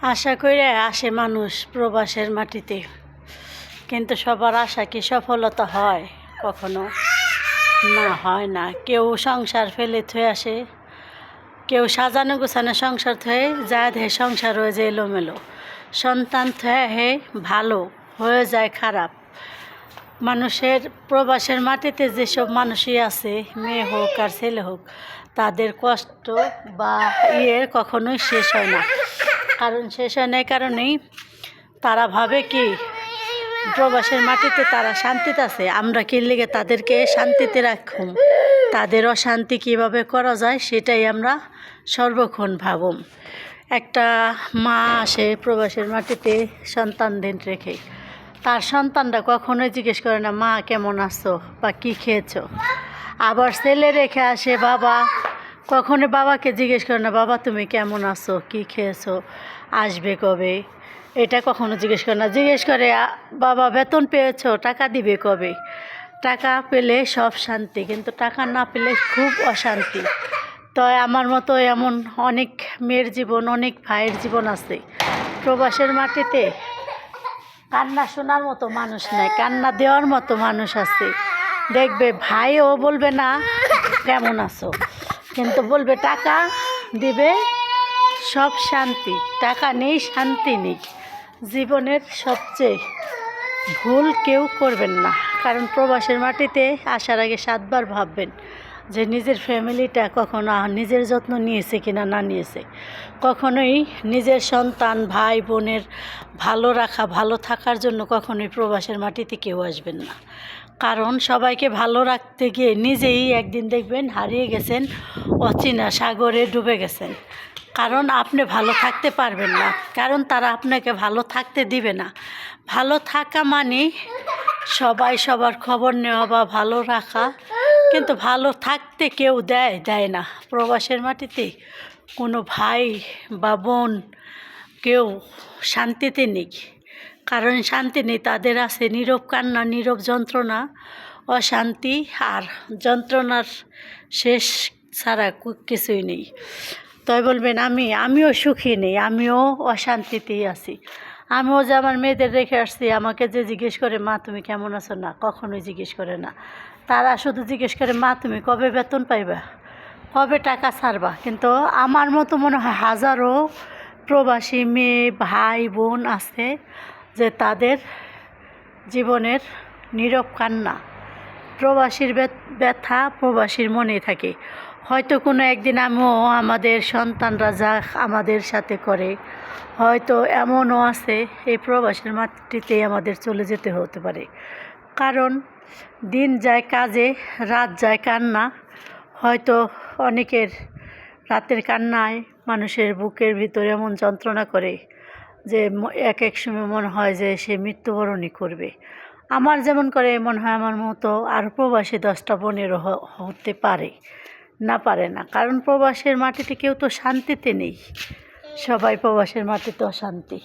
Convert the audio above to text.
আশা করে আসে মানুষ প্রবাসের মাটিতে, কিন্তু সবার আশা কি সফলতা হয়? কখনো না, হয় না। কেউ সংসার ফেলে থয়ে আসে, কেউ সাজানো গোছানো সংসার থয়ে যা দেহে সংসার হয়ে যায় এলোমেলো, সন্তান থয়ে হে ভালো হয়ে যায় খারাপ। মানুষের প্রবাসের মাটিতে যেসব মানুষই আছে, মেয়ে হোক আর ছেলে হোক, তাদের কষ্ট বা কখনোই শেষ হয় না। কারণ শেষ হয় না এই কারণেই, তারা ভাবে কি প্রবাসের মাটিতে তারা শান্তিতে আছে, আমরা কি লেগে তাদেরকে শান্তিতে রাখুম, তাদের অশান্তি কীভাবে করা যায় সেটাই আমরা সর্বক্ষণ ভাবুম। একটা মা আসে প্রবাসের মাটিতে সন্তানদের রেখে, তার সন্তানরা কখনোই জিজ্ঞেস করে না মা কেমন আছো বা কী খেয়েছো। আবার ছেলে রেখে আসে বাবা, কখনো বাবাকে জিজ্ঞেস করে না বাবা তুমি কেমন আছো, কী খেয়েছো, আসবে কবে, এটা কখনো জিজ্ঞেস করে না। জিজ্ঞেস করে বাবা বেতন পেয়েছো, টাকা দিবে কবে। টাকা পেলে সব শান্তি, কিন্তু টাকা না পেলে খুব অশান্তি। তো আমার মতো এমন অনেক মেয়ের জীবন, অনেক ভাইয়ের জীবন আছে প্রবাসের মাটিতে। কান্না শোনার মতো মানুষ নাই, কান্না দেওয়ার মতো মানুষ আছে। দেখবে ভাইও বলবে না কেমন আছো, কিন্তু বলবে টাকা দিবে সব শান্তি। টাকা নেই শান্তি নেই। জীবনের সবচেয়ে ভুল কেউ করবেন না, কারণ প্রবাসের মাটিতে আসার আগে 7 বার ভাববেন যে নিজের ফ্যামিলিটা কখনো নিজের যত্ন নিয়েছে কিনা না নিয়েছে। কখনোই নিজের সন্তান ভাই বোনের ভালো রাখা, ভালো থাকার জন্য কখনোই প্রবাসের মাটিতে কেউ আসবেন না। কারণ সবাইকে ভালো রাখতে গিয়ে নিজেই একদিন দেখবেন হারিয়ে গেছেন, অচেনা সাগরে ডুবে গেছেন। কারণ আপনি ভালো থাকতে পারবেন না, কারণ তারা আপনাকে ভালো থাকতে দিবে না। ভালো থাকা মানে সবাই সবার খবর নেওয়া বা ভালো রাখা, কিন্তু ভালো থাকতে কেউ দেয় না। প্রবাসের মাটিতে কোনো ভাই বা বোন কেউ শান্তিতে নেই, কারণ শান্তি নেই। তাদের আছে নীরব কান্না, নীরব যন্ত্রণা, অশান্তি আর যন্ত্রণার শেষ ছাড়া কিছুই নেই। তাই বলবেন আমিও সুখী নেই, আমিও অশান্তিতেই আছি। আমিও যে আমার মেয়েদের রেখে আসছি, আমাকে যে জিজ্ঞেস করে মা তুমি কেমন আছো, না কখনোই জিজ্ঞেস করে না। তারা শুধু জিজ্ঞেস করে মা তুমি কবে বেতন পাইবা, কবে টাকা ছাড়বা। কিন্তু আমার মতো মনে হয় হাজারো প্রবাসী মেয়ে ভাই বোন আছে যে তাদের জীবনের নীরব কান্না, প্রবাসীর ব্যথা প্রবাসীর মনে থাকে। হয়তো কোনো একদিন আমিও আমাদের সন্তানরা যা আমাদের সাথে করে, হয়তো এমনও আছে এই প্রবাসের মাটিতেই আমাদের চলে যেতে হতে পারে। কারণ দিন যায় কাজে, রাত যায় কান্না। হয়তো অনেকের রাতের কান্নায় মানুষের বুকের ভিতরে এমন যন্ত্রণা করে যে এক এক সময় মনে হয় যে সে মৃত্যুবরণই করবে। আমার যেমন করে মনে হয় আমার মতো আর প্রবাসী 10টা 15 হতে পারে না, পারে না। কারণ প্রবাসের মাটিতে কেউ তো শান্তিতে নেই, সবাই প্রবাসের মাটিতে অশান্তি।